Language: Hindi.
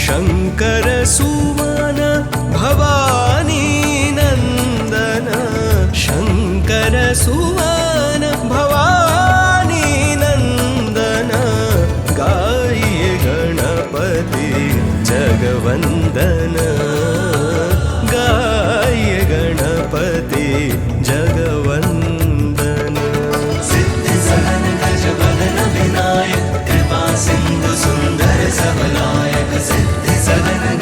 शंकर सुवन भवानी नंदन शंकर सुवन भवानी नंदन गाइए गणपति जगवंदन गाइए गणपति जगवंदन सिद्धि सहन गज वदन विनायक कृपा सिंधु सुंदर सबलायक सिद्धि सहन